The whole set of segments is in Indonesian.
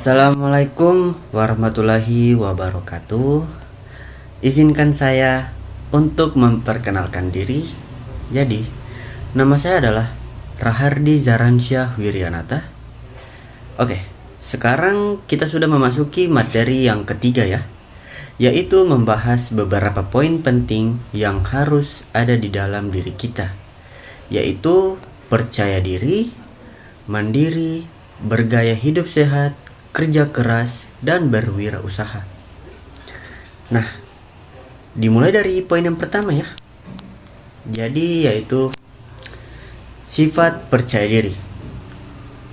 Assalamualaikum warahmatullahi wabarakatuh. Izinkan saya untuk memperkenalkan diri. Jadi, nama saya adalah Rahardi Zaransyah Wiryanata. Oke, sekarang kita sudah memasuki materi yang ketiga ya, yaitu membahas beberapa poin penting yang harus ada di dalam diri kita, yaitu percaya diri, mandiri, bergaya hidup sehat, kerja keras, dan berwirausaha. Nah, dimulai dari poin yang pertama ya. Jadi yaitu sifat percaya diri.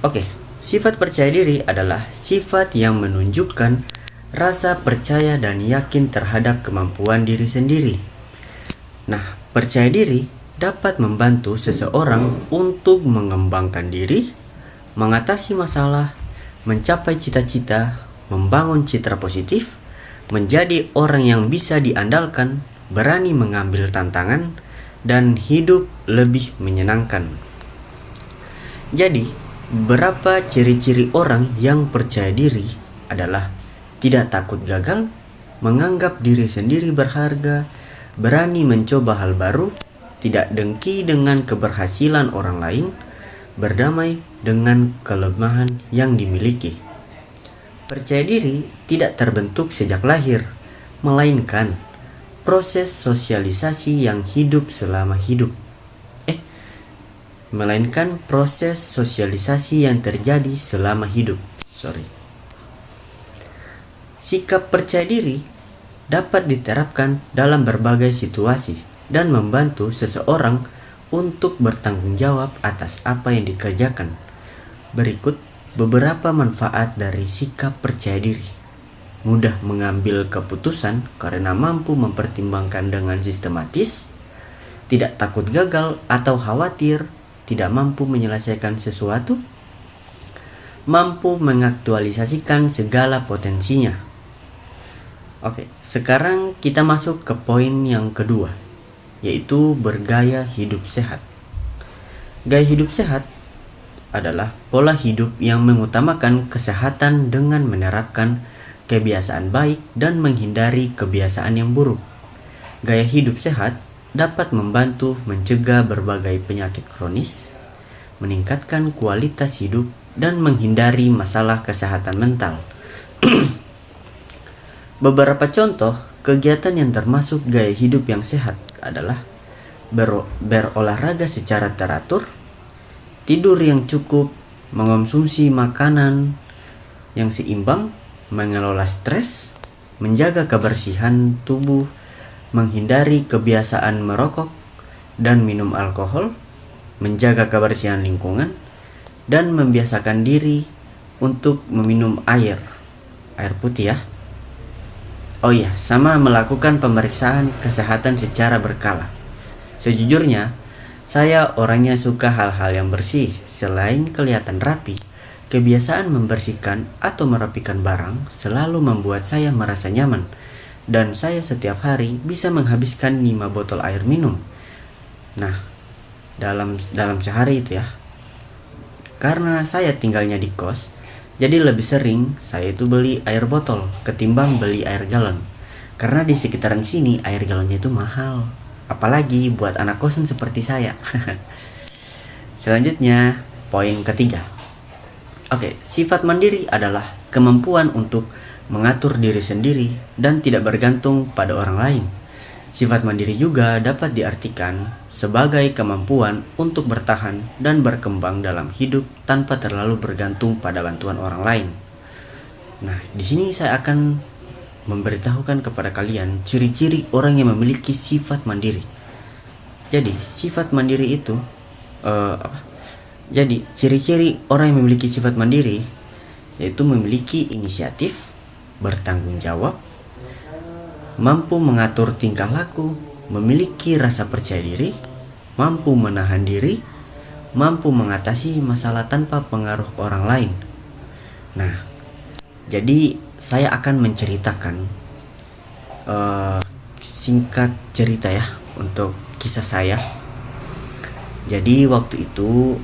Oke, sifat percaya diri adalah sifat yang menunjukkan rasa percaya dan yakin terhadap kemampuan diri sendiri. Nah, percaya diri dapat membantu seseorang untuk mengembangkan diri, mengatasi masalah, mencapai cita-cita, membangun citra positif, menjadi orang yang bisa diandalkan, berani mengambil tantangan, dan hidup lebih menyenangkan. Jadi, beberapa ciri-ciri orang yang percaya diri adalah tidak takut gagal, menganggap diri sendiri berharga, berani mencoba hal baru, tidak dengki dengan keberhasilan orang lain, berdamai dengan kelemahan yang dimiliki. Percaya diri tidak terbentuk sejak lahir, melainkan proses sosialisasi yang hidup selama hidup. Melainkan proses sosialisasi yang terjadi selama hidup. Sikap percaya diri dapat diterapkan dalam berbagai situasi dan membantu seseorang untuk bertanggung jawab atas apa yang dikerjakan. Berikut beberapa manfaat dari sikap percaya diri. Mudah mengambil keputusan karena mampu mempertimbangkan dengan sistematis, tidak takut gagal atau khawatir tidak mampu menyelesaikan sesuatu, mampu mengaktualisasikan segala potensinya. Oke, sekarang kita masuk ke poin yang kedua, yaitu bergaya hidup sehat. Gaya hidup sehat adalah pola hidup yang mengutamakan kesehatan dengan menerapkan kebiasaan baik dan menghindari kebiasaan yang buruk. Gaya hidup sehat dapat membantu mencegah berbagai penyakit kronis, meningkatkan kualitas hidup, dan menghindari masalah kesehatan mental. Beberapa contoh kegiatan yang termasuk gaya hidup yang sehat adalah berolahraga secara teratur, tidur yang cukup, mengonsumsi makanan yang seimbang, mengelola stres, menjaga kebersihan tubuh, menghindari kebiasaan merokok dan minum alkohol, menjaga kebersihan lingkungan, dan membiasakan diri untuk meminum air putih ya. Oh iya, sama melakukan pemeriksaan kesehatan secara berkala. Sejujurnya, saya orangnya suka hal-hal yang bersih. Selain kelihatan rapi, kebiasaan membersihkan atau merapikan barang selalu membuat saya merasa nyaman. Dan saya setiap hari bisa menghabiskan 5 botol air minum. Nah, dalam sehari itu ya. Karena saya tinggalnya di kos, jadi lebih sering saya itu beli air botol ketimbang beli air galon. Karena di sekitaran sini air galonnya itu mahal. Apalagi buat anak kosan seperti saya. Selanjutnya, poin ketiga. Oke, sifat mandiri adalah kemampuan untuk mengatur diri sendiri dan tidak bergantung pada orang lain. Sifat mandiri juga dapat diartikan sebagai kemampuan untuk bertahan dan berkembang dalam hidup tanpa terlalu bergantung pada bantuan orang lain. Nah, di sini saya akan memberitahukan kepada kalian ciri-ciri orang yang memiliki sifat mandiri. Jadi, sifat mandiri itu Jadi, ciri-ciri orang yang memiliki sifat mandiri yaitu memiliki inisiatif, bertanggung jawab, mampu mengatur tingkah laku, memiliki rasa percaya diri, mampu menahan diri, mampu mengatasi masalah tanpa pengaruh orang lain. Nah, jadi saya akan menceritakan singkat cerita ya untuk kisah saya. Jadi waktu itu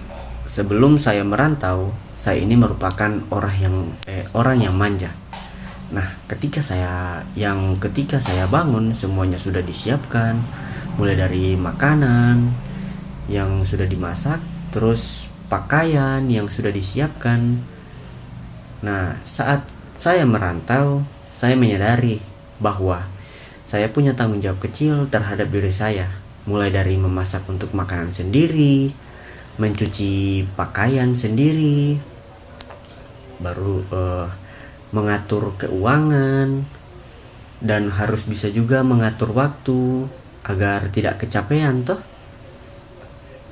sebelum saya merantau, saya ini merupakan orang yang manja. Nah, ketika saya bangun, semuanya sudah disiapkan, mulai dari makanan yang sudah dimasak, terus pakaian yang sudah disiapkan. Nah, saat saya merantau, saya menyadari bahwa saya punya tanggung jawab kecil terhadap diri saya, mulai dari memasak untuk makanan sendiri, mencuci pakaian sendiri, baru mengatur keuangan, dan harus bisa juga mengatur waktu agar tidak kecapean toh.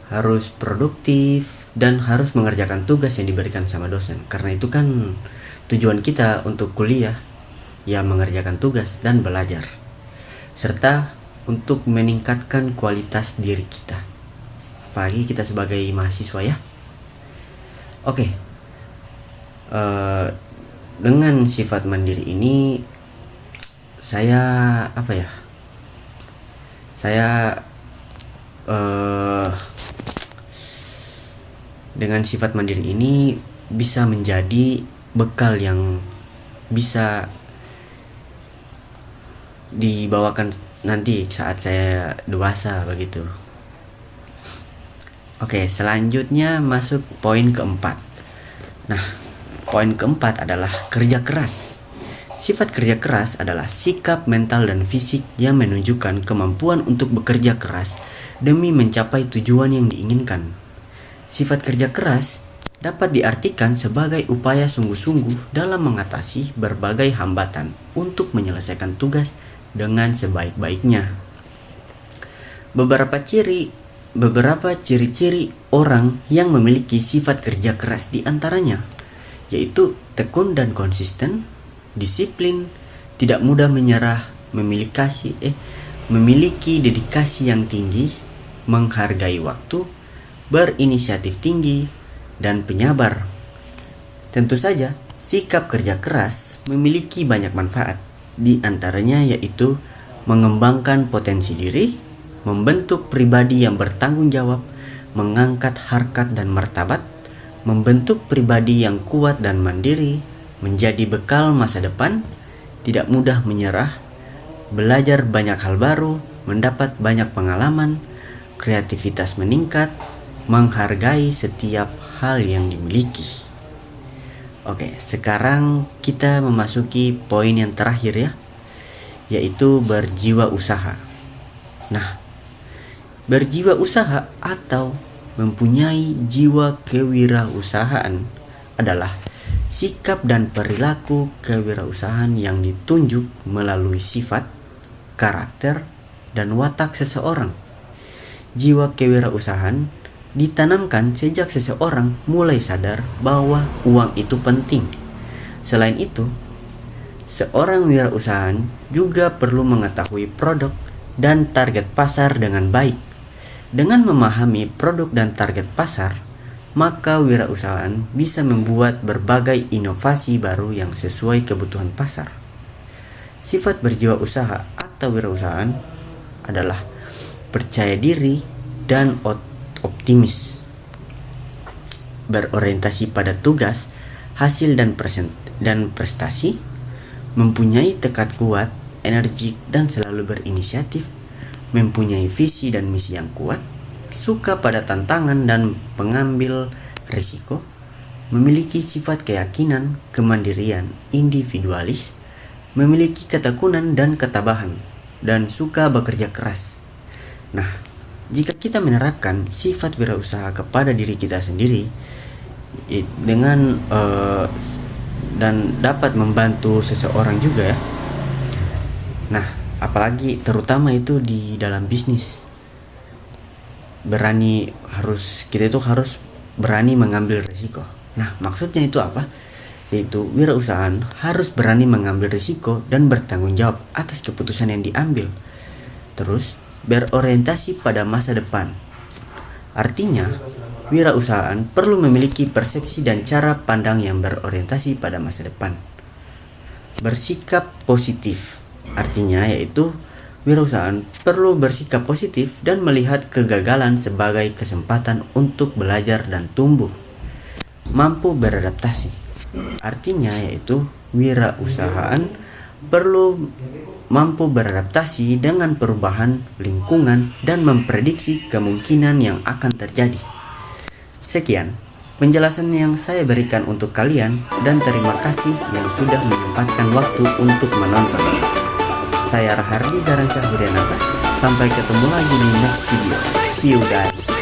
Harus produktif dan harus mengerjakan tugas yang diberikan sama dosen. Karena itu kan tujuan kita untuk kuliah, ya mengerjakan tugas dan belajar, serta untuk meningkatkan kualitas diri kita, apalagi kita sebagai mahasiswa ya. Oke. Dengan sifat mandiri ini saya dengan sifat mandiri ini bisa menjadi bekal yang bisa dibawakan nanti saat saya dewasa begitu. Oke, selanjutnya masuk poin keempat. Nah, poin keempat adalah kerja keras. Sifat kerja keras adalah sikap mental dan fisik yang menunjukkan kemampuan untuk bekerja keras demi mencapai tujuan yang diinginkan. Sifat kerja keras dapat diartikan sebagai upaya sungguh-sungguh dalam mengatasi berbagai hambatan untuk menyelesaikan tugas dengan sebaik-baiknya. Beberapa ciri-ciri orang yang memiliki sifat kerja keras diantaranya yaitu tekun dan konsisten, disiplin, tidak mudah menyerah, memiliki dedikasi yang tinggi, menghargai waktu, berinisiatif tinggi, dan penyabar. Tentu saja, sikap kerja keras memiliki banyak manfaat, di antaranya yaitu mengembangkan potensi diri, membentuk pribadi yang bertanggung jawab, mengangkat harkat dan martabat, membentuk pribadi yang kuat dan mandiri, menjadi bekal masa depan, tidak mudah menyerah, belajar banyak hal baru, mendapat banyak pengalaman, kreativitas meningkat, menghargai setiap hal yang dimiliki. Oke, sekarang kita memasuki poin yang terakhir ya, yaitu berjiwa usaha. Nah, berjiwa usaha atau mempunyai jiwa kewirausahaan adalah sikap dan perilaku kewirausahaan yang ditunjuk melalui sifat, karakter, dan watak seseorang. Jiwa kewirausahaan ditanamkan sejak seseorang mulai sadar bahwa uang itu penting. Selain itu, seorang wirausahaan juga perlu mengetahui produk dan target pasar dengan baik. Dengan memahami produk dan target pasar, maka wirausahaan bisa membuat berbagai inovasi baru yang sesuai kebutuhan pasar. Sifat berjiwa usaha atau wirausahaan adalah percaya diri dan optimis, berorientasi pada tugas, hasil dan prestasi, mempunyai tekad kuat, energik dan selalu berinisiatif, mempunyai visi dan misi yang kuat, suka pada tantangan dan pengambil risiko, memiliki sifat keyakinan, kemandirian, individualis, memiliki ketekunan dan ketabahan, dan suka bekerja keras. Nah, jika kita menerapkan sifat wirausaha kepada diri kita sendiri dengan dan dapat membantu seseorang juga ya. Nah, apalagi terutama itu di dalam bisnis, kita itu harus berani mengambil risiko. Nah, maksudnya itu apa? Yaitu wirausahaan harus berani mengambil risiko dan bertanggung jawab atas keputusan yang diambil. Terus berorientasi pada masa depan. Artinya, wirausahaan perlu memiliki persepsi dan cara pandang yang berorientasi pada masa depan. Bersikap positif. Artinya yaitu wirausahaan perlu bersikap positif dan melihat kegagalan sebagai kesempatan untuk belajar dan tumbuh. mampu beradaptasi. Artinya yaitu wirausahaan perlu mampu beradaptasi dengan perubahan lingkungan dan memprediksi kemungkinan yang akan terjadi. Sekian penjelasan yang saya berikan untuk kalian dan terima kasih yang sudah menyempatkan waktu untuk menonton. Saya Rahardi Zaransyah Budianata. Sampai ketemu lagi di next video. See you guys.